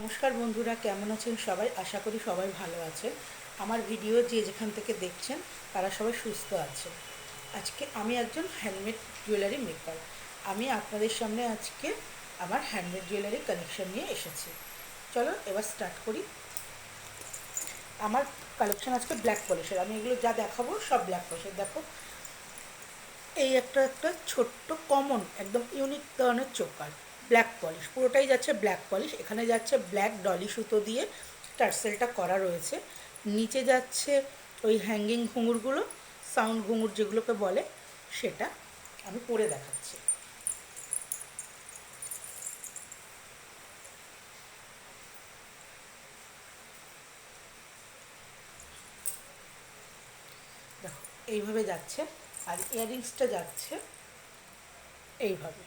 নমস্কার বন্ধুরা, কেমন আছেন সবাই? আশা করি সবাই ভালো আছেন। আমার ভিডিও যে যেখান থেকে দেখছেন তারা সবাই সুস্থ আছেন। আজকে আমি একজন হ্যান্ডমেড জুয়েলারি মেকার। আমি আপনাদের সামনে আজকে আমার হ্যান্ডমেড জুয়েলারি কালেকশন নিয়ে এসেছি। চলো এবার স্টার্ট করি। আমার কালেকশন আজকে ব্ল্যাক পলিশের। আমি এগুলো যা দেখাবো সব ব্ল্যাক পলিশের। দেখো, এই একটা ছোট্ট কমন একদম ইউনিক ধরনের চোকার, ব্ল্যাক পলিশ, পুরোটাই যাচ্ছে ব্ল্যাক পলিশ। এখানে যাচ্ছে ব্ল্যাক ডলি সুতো দিয়ে টার্সেলটা করা রয়েছে। নিচে যাচ্ছে ওই হ্যাঙ্গিং ঘুঙুরগুলো, সাউন্ড ঘুঙুর যেগুলোকে বলে, সেটা আমি পরে দেখাচ্ছি। দেখো, এইভাবে যাচ্ছে। আর ইয়াররিংসটা যাচ্ছে এইভাবে।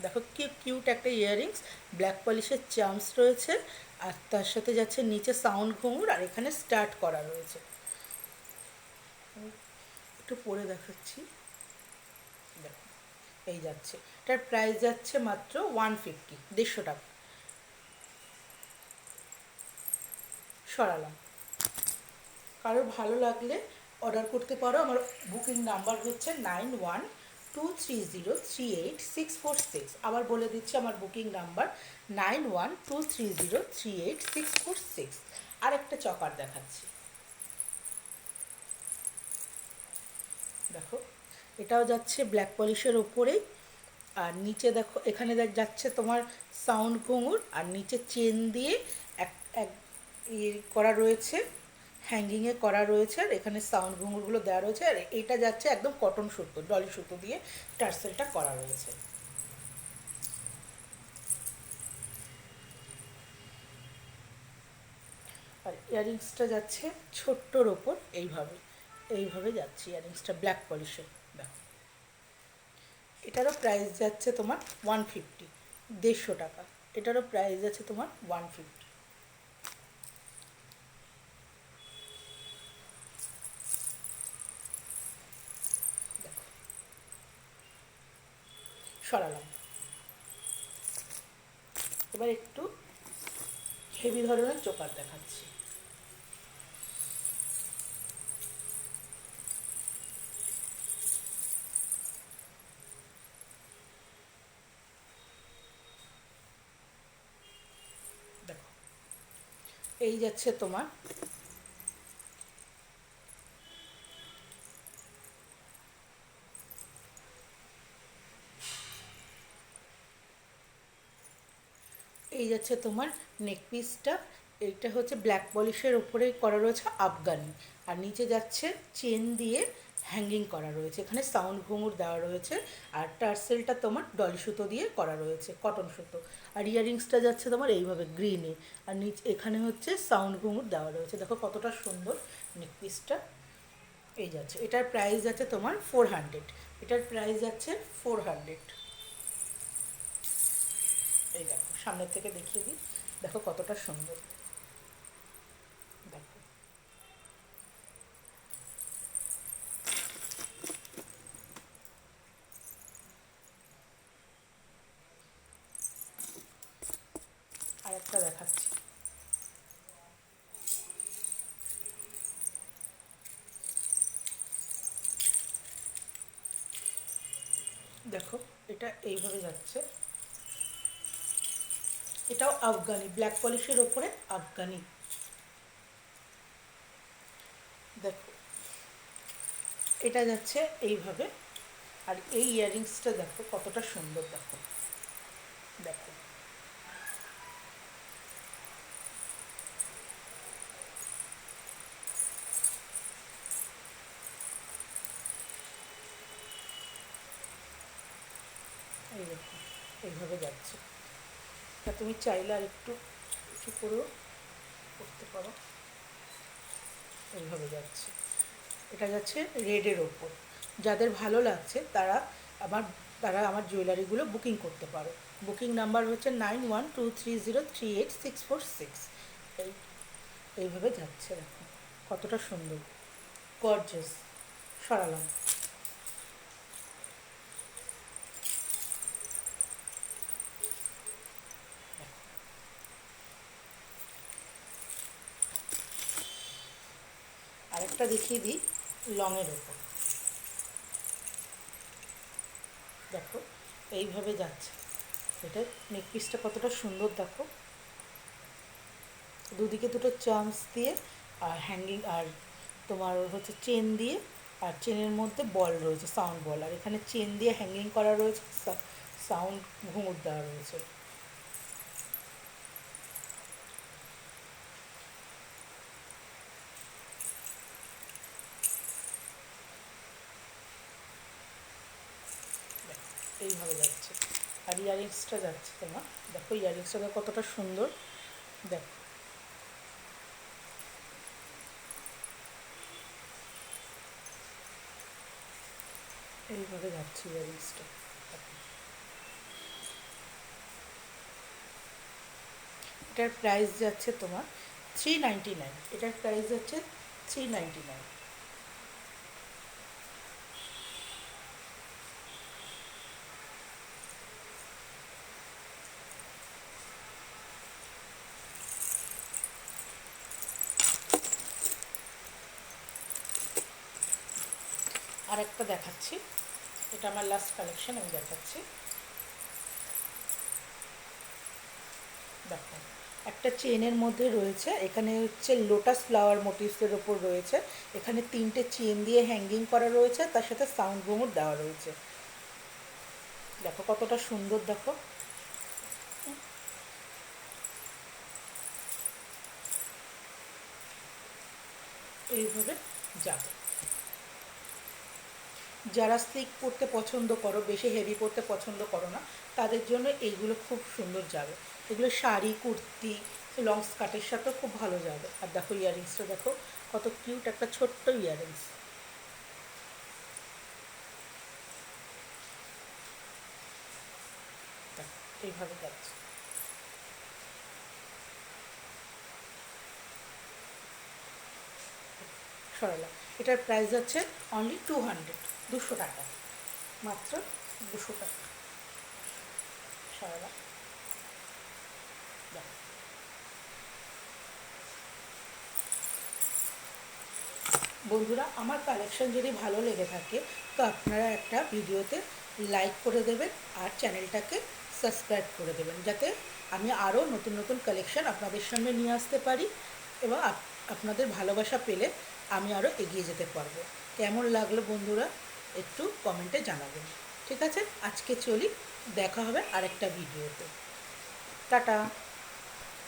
দেখো কি কিউট একটা ইয়াররিংস, ব্ল্যাক পলিশের চার্মস রয়েছে। আর তার সাথে যাচ্ছে নিচে সাউন্ড ঘুঙুর, আর এখানে স্টার্ট করা রয়েছে। একটু পরে দেখাচ্ছি। দেখো, এই যাচ্ছে। এটার প্রাইস যাচ্ছে মাত্র 150, 150 টাকা। সরালাম। কারো ভালো লাগলে অর্ডার করতে পারো। আমার বুকিং নাম্বার হচ্ছে 9123038646। আবার বলে দিচ্ছি, আমার বুকিং নাম্বার 9123038646। আর একটা চকার দেখাচ্ছি। দেখো, এটাও যাচ্ছে ব্ল্যাক পলিশের ওপরেই। আর নিচে দেখো, এখানে যাচ্ছে তোমার সাউন্ড ঘুঙুর, আর নিচে চেন দিয়ে এক এক করা রয়েছে, হ্যাঙ্গিংয়ে করা রয়েছে। আর এখানে সাউন্ড ঘুঙুরগুলো দেওয়া রয়েছে। আর এটা যাচ্ছে একদম কটন সুতো, ডলি সুতো দিয়ে টার্সেলটা করা রয়েছে। আর ইয়াররিংসটা যাচ্ছে ছোট্টর ওপর এইভাবে, এইভাবে যাচ্ছে ইয়াররিংসটা ব্ল্যাক পলিশের। দেখো, এটারও প্রাইস যাচ্ছে তোমার 150, 150 টাকা। এটারও প্রাইস যাচ্ছে তোমার 150। দেখো, সরালাম। এবার একটু হেভি ধরনের চোকার দেখাচ্ছি। দেখো, এই যাচ্ছে তোমার এই যাচ্ছে তোমার নেক পিসটা। এইটা হচ্ছে ব্ল্যাক পলিশের ওপরে করা রয়েছে আফগানি। আর নিচে যাচ্ছে চেন দিয়ে হ্যাঙ্গিং করা রয়েছে, এখানে সাউন্ড ঘুঙুর দেওয়া রয়েছে। আর টার্সেলটা তোমার ডলি সুতো দিয়ে করা রয়েছে, কটন সুতো। আর ইয়াররিংসটা যাচ্ছে তোমার এইভাবে গ্রিনে। আর নিচে এখানে হচ্ছে সাউন্ড ঘুঙুর দেওয়া রয়েছে। দেখো কতটা সুন্দর নেক পিসটা। এই যাচ্ছে, এটার প্রাইস যাচ্ছে তোমার 400। এটার প্রাইস যাচ্ছে 400। এই দেখো, সামনের থেকে দেখিয়ে দিই। দেখো কতটা সুন্দর। দেখো, আর একটা দেখাচ্ছি। দেখো, এটা এইভাবে যাচ্ছে। এটাও আফগানি, ব্ল্যাক পলিশের ওপরে আফগানি। দেখো, এটা যাচ্ছে এইভাবে। আর এই ইয়াররিংসটা দেখো কতটা সুন্দর। দেখো, দেখো, এই দেখো, এইভাবে যাচ্ছে। তা তুমি চাইলে আর একটু কিছু করেও করতে পারো। এইভাবে যাচ্ছে। এটা যাচ্ছে রেডের ওপর। যাদের ভালো লাগছে আমার তারা আমার জুয়েলারিগুলো বুকিং করতে পারো। বুকিং নাম্বার হচ্ছে 9123038646। এই এইভাবে যাচ্ছে। দেখো কতটা সুন্দর, গর্জাস। সরালাম। একটা দেখিয়ে দিই লংয়ের ওপর। দেখো এইভাবে যাচ্ছে, এটা নেক পিসটা কতটা সুন্দর দেখো, দুদিকে দুটো চার্মস দিয়ে আর হ্যাঙ্গিং, আর তোমার হচ্ছে চেন দিয়ে, আর চেনের মধ্যে বল রয়েছে, সাউন্ড বল, আর এখানে চেন দিয়ে হ্যাঙ্গিং করা রয়েছে, সাউন্ড ঘুঙুর দেওয়া রয়েছে। এইভাবে যাচ্ছে, আর ইয়ারিংসটা যাচ্ছে তোমার, দেখো ইয়ারিংসটা কতটা সুন্দর, দেখো এইভাবে যাচ্ছে ইয়ারিংসটা। এটার প্রাইস যাচ্ছে তোমার 399, এটার প্রাইস যাচ্ছে 399। আর একটা দেখাচ্ছি, এটা আমার লাস্ট কালেকশন, আমি দেখাচ্ছি। দেখো একটা চেনের মধ্যে রয়েছে, এখানে হচ্ছে লোটাস ফ্লাওয়ার মোটিভসের ওপর রয়েছে, এখানে 3টে চেন দিয়ে হ্যাঙ্গিং করা রয়েছে, তার সাথে সাউন্ড ঘুঙুর দেওয়া রয়েছে। দেখো কতটা সুন্দর, দেখো এইভাবে যাবে। যারা স্লিক পরতে পছন্দ করো, বেশি হেভি পরতে পছন্দ করো না, তাদের জন্য এইগুলো খুব সুন্দর যাবে। এগুলো শাড়ি, কুর্তি, লং স্কার্টের সাথেও খুব ভালো যাবে। আর দেখো ইয়াররিংসটা দেখো কত কিউট, একটা ছোট্ট ইয়াররিংস। দেখো এইভাবে যাচ্ছে, সরালাম। এটার প্রাইস আছে অনলি 200, 200 টাকা, মাত্র 200 টাকা। সরালাম, দেখো। বন্ধুরা, আমার কালেকশন যদি ভালো লেগে থাকে তো আপনারা একটা ভিডিওতে লাইক করে দেবেন আর চ্যানেলটাকে সাবস্ক্রাইব করে দেবেন, যাতে আমি আরও নতুন নতুন কালেকশন আপনাদের সামনে নিয়ে আসতে পারি, এবং আপনাদের ভালোবাসা পেলে আমি আরও এগিয়ে যেতে পারবো। কেমন লাগলো বন্ধুরা একটু কমেন্টে জানাবেন। ঠিক আছে, আজকে চলি, দেখা হবে আরেকটা ভিডিওতে। টাটা।